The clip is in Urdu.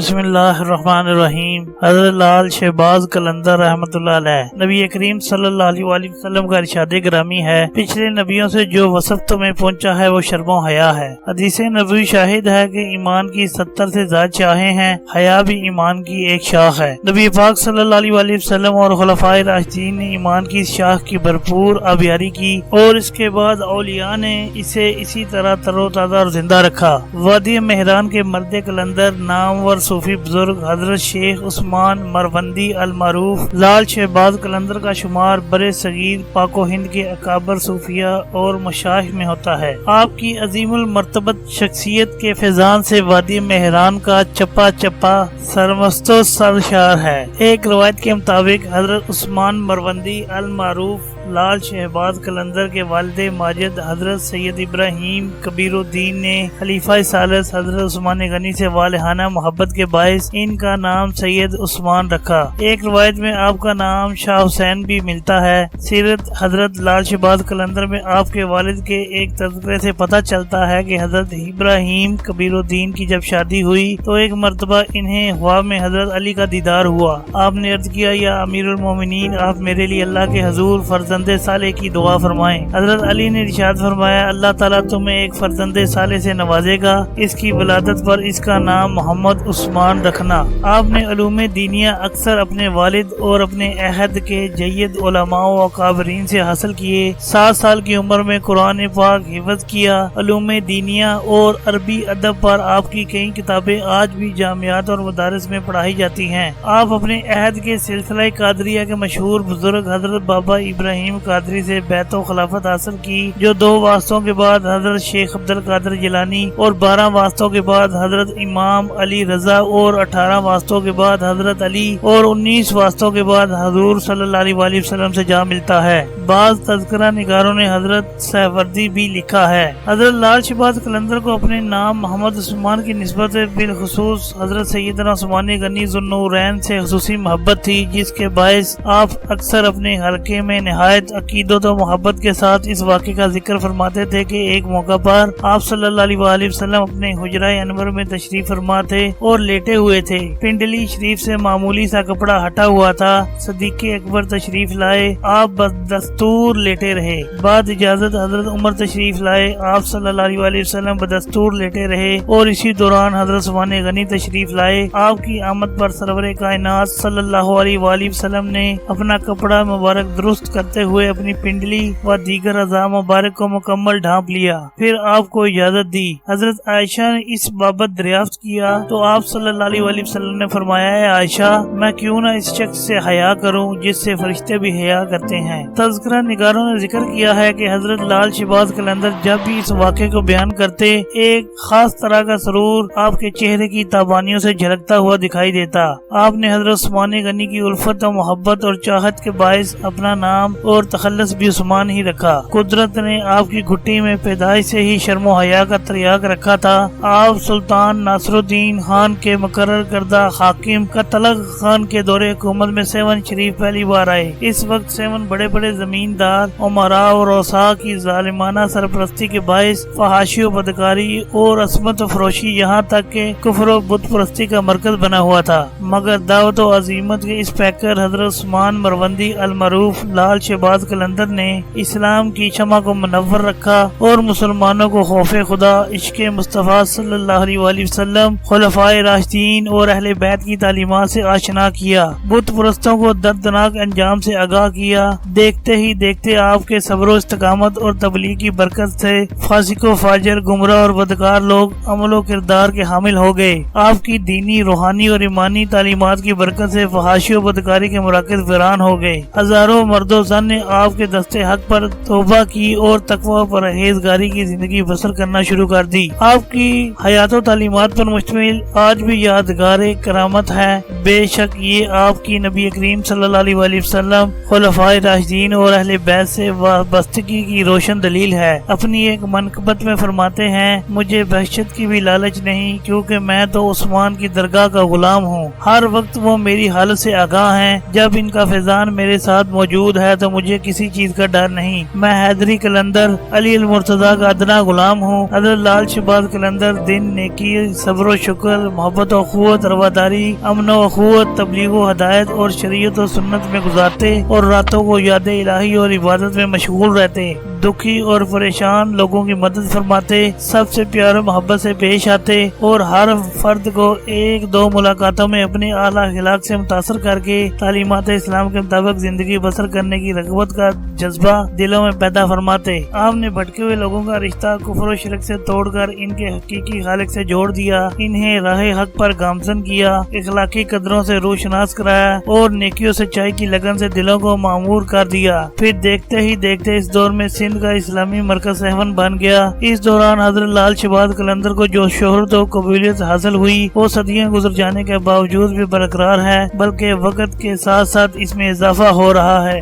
بسم اللہ الرحمن الرحیم۔ حضرت لال شہباز قلندر رحمۃ اللہ علیہ نبی کریم صلی اللہ علیہ وآلہ وسلم کا ارشاد گرامی ہے، پچھلے نبیوں سے جو وصف تمہیں پہنچا ہے وہ شرم و حیا ہے۔ حدیث نبوی شاہد ہے کہ ایمان کی 70 سے زائد شاخیں ہیں، حیا بھی ایمان کی ایک شاخ ہے۔ نبی پاک صلی اللہ علیہ وآلہ وسلم اور خلفائے راشدین نے ایمان کی اس شاخ کی بھرپور آبیاری کی اور اس کے بعد اولیاء نے اسے اسی طرح تر و تازہ اور زندہ رکھا۔ وادی مہران کے مرد قلندر نامور صوفی بزرگ حضرت شیخ عثمان مروندی المعروف لال شہباز قلندر کا شمار برِ صغیر پاک و ہند کے اکابر صوفیہ اور مشائخ میں ہوتا ہے۔ آپ کی عظیم المرتبت شخصیت کے فیضان سے وادی مہران کا چپا چپا سرمست و سرشار ہے۔ ایک روایت کے مطابق حضرت عثمان مروندی المعروف لال شہباز قلندر کے والد ماجد حضرت سید ابراہیم کبیر الدین نے خلیفہ ثالث حضرت عثمان غنی سے والہانہ محبت کے باعث ان کا نام سید عثمان رکھا۔ ایک روایت میں آپ کا نام شاہ حسین بھی ملتا ہے۔ سیرت حضرت لال شہباز قلندر میں آپ کے والد کے ایک تذکرے سے پتہ چلتا ہے کہ حضرت ابراہیم کبیر الدین کی جب شادی ہوئی تو ایک مرتبہ انہیں خواب میں حضرت علی کا دیدار ہوا۔ آپ نے عرض کیا، یا امیر المومنین، آپ میرے لیے اللہ کے حضور فرزند صالح کی دعا فرمائیں۔ حضرت علی نے ارشاد فرمایا، اللہ تعالیٰ تمہیں ایک فرزند صالح سے نوازے گا، اس کی ولادت پر اس کا نام محمد عثمان رکھنا۔ آپ نے علوم دینیہ اکثر اپنے والد اور اپنے عہد کے جید علماء و اکابرین سے حاصل کیے۔ 7 سال کی عمر میں قرآن پاک حفظ کیا۔ علوم دینیہ اور عربی ادب پر آپ کی کئی کتابیں آج بھی جامعات اور مدارس میں پڑھائی جاتی ہیں۔ آپ اپنے عہد کے سلسلہ قادریہ کے مشہور بزرگ حضرت بابا ابراہیم قادری سے بیعت و خلافت حاصل کی، جو 2 واسطوں کے بعد حضرت شیخ عبد القادر جیلانی اور 12 واسطوں کے بعد حضرت امام علی رضا اور 18 واسطوں کے بعد حضرت علی اور 19 واسطوں کے بعد حضور صلی اللہ علیہ وآلہ وسلم سے جا ملتا ہے۔ بعض تذکرہ نگاروں نے حضرت سہوردی بھی لکھا ہے۔ حضرت لال شہباز قلندر کو اپنے نام محمد عثمان کی نسبت بالخصوص حضرت سیدنا عثمان غنی ذو النورین سے خصوصی محبت تھی، جس کے باعث آپ اکثر اپنے حلقے میں نہایت عقیدت و محبت کے ساتھ اس واقعے کا ذکر فرماتے تھے کہ ایک موقع پر آپ صلی اللہ علیہ وآلہ وسلم اپنے حجرہ انور میں تشریف فرما تھے اور لیٹے ہوئے تھے۔ پنڈلی شریف سے معمولی سا کپڑا ہٹا ہوا تھا۔ صدیق اکبر تشریف لائے، آپ بدستور لیٹے رہے۔ بعد اجازت حضرت عمر تشریف لائے، آپ صلی اللہ علیہ وآلہ وسلم بدستور لیٹے رہے اور اسی دوران حضرت عثمان غنی تشریف لائے۔ آپ کی آمد پر سرور کائنات صلی اللہ علیہ وآلہ وسلم نے اپنا کپڑا مبارک درست کرتے ہوئے اپنی پنڈلی و دیگر اعضاء مبارک کو مکمل ڈھانپ لیا، پھر آپ کو اجازت دی۔ حضرت عائشہ نے اس بابت دریافت کیا تو آپ صلی اللہ علیہ وآلہ وسلم نے فرمایا، اے عائشہ، میں کیوں نہ اس شخص سے حیا کروں جس سے فرشتے بھی حیا کرتے ہیں۔ تذکرہ نگاروں نے ذکر کیا ہے کہ حضرت لال شہباز قلندر جب بھی اس واقعے کو بیان کرتے، ایک خاص طرح کا سرور آپ کے چہرے کی تابانیوں سے جھلکتا ہوا دکھائی دیتا۔ آپ نے حضرت عثمان غنی کی الفت و محبت اور چاہت کے باعث اپنا نام اور تخلص بھی عثمان ہی رکھا۔ قدرت نے آپ کی گھٹی میں پیدائش سے ہی شرم و حیا کا تریاق رکھا تھا۔ آپ سلطان ناصر الدین خان کے مقرر کردہ حاکم کا تلغ خان کے دور حکومت میں سیون شریف پہلی بار آئے۔ اس وقت سیون بڑے بڑے زمیندار عمراء اور اوساع کی ظالمانہ سرپرستی کے باعث فحاشی و بدکاری اور عصمت و فروشی یہاں تک کہ کفر و بت پرستی کا مرکز بنا ہوا تھا، مگر دعوت و عظیمت کے اس پیکر حضرت عثمان مروندی المعروف لال شہباز قلندر نے اسلام کی شمع کو منور رکھا اور مسلمانوں کو خوف خدا، عشق مصطفیٰ صلی اللہ علیہ وآلہ وسلم، خلفائے راشدین اور اہل بیت کی تعلیمات سے آشنا کیا، بت پرستوں کو دردناک انجام سے آگاہ کیا۔ دیکھتے ہی دیکھتے آپ کے صبر و استقامت اور تبلیغ کی برکت سے فاسق و فاجر، گمراہ اور بدکار لوگ عمل و کردار کے حامل ہو گئے۔ آپ کی دینی، روحانی اور ایمانی تعلیمات کی برکت سے فحاشی و بدکاری کے مراکز ویران ہو گئے۔ ہزاروں مرد و زن نے آپ کے دستے حق پر توبہ کی اور تقوی اور پرہیزگاری کی زندگی بسر کرنا شروع کر دی۔ آپ کی حیات و تعلیمات پر مشتمل آج بھی یادگار کرامت ہے۔ بے شک یہ آپ کی نبی کریم صلی اللہ علیہ وآلہ وسلم، خلفائے راشدین اور اہل بیت سے وابستگی کی روشن دلیل ہے۔ اپنی ایک منقبت میں فرماتے ہیں، مجھے بہشت کی بھی لالچ نہیں، کیونکہ میں تو عثمان کی درگاہ کا غلام ہوں۔ ہر وقت وہ میری حالت سے آگاہ ہیں۔ جب ان کا فیضان میرے ساتھ موجود ہے تو مجھے کسی چیز کا ڈر نہیں، میں حیدری قلندر علی المرتضیٰ کا ادنا غلام ہوں۔ حضرت لال شہباز قلندر دن نیکی، صبر و شکر، محبت و اخوت، رواداری، امن و اخوت، تبلیغ و ہدایت اور شریعت و سنت میں گزارتے اور راتوں کو یاد الہی اور عبادت میں مشغول رہتے، دکھی اور پریشان لوگوں کی مدد فرماتے، سب سے پیار و محبت سے پیش آتے اور ہر فرد کو ایک دو ملاقاتوں میں اپنے اعلیٰ اخلاق سے متاثر کر کے تعلیمات اسلام کے مطابق زندگی بسر کرنے کی رغبت کا جذبہ دلوں میں پیدا فرماتے۔ آپ نے بھٹکے ہوئے لوگوں کا رشتہ کفر و شرک سے توڑ کر ان کے حقیقی خالق سے جوڑ دیا، انہیں راہ حق پر گامزن کیا، اخلاقی قدروں سے روشناس کرایا اور نیکیوں سے چائی کی لگن سے دلوں کو معمور کر دیا۔ پھر دیکھتے ہی دیکھتے اس دور میں سندھ کا اسلامی مرکز شہون بن گیا۔ اس دوران حضرت لال شہباز قلندر کو جو شہرت و قبولیت حاصل ہوئی وہ صدیاں گزر جانے کے باوجود بھی برقرار ہے، بلکہ وقت کے ساتھ ساتھ اس میں اضافہ ہو رہا ہے۔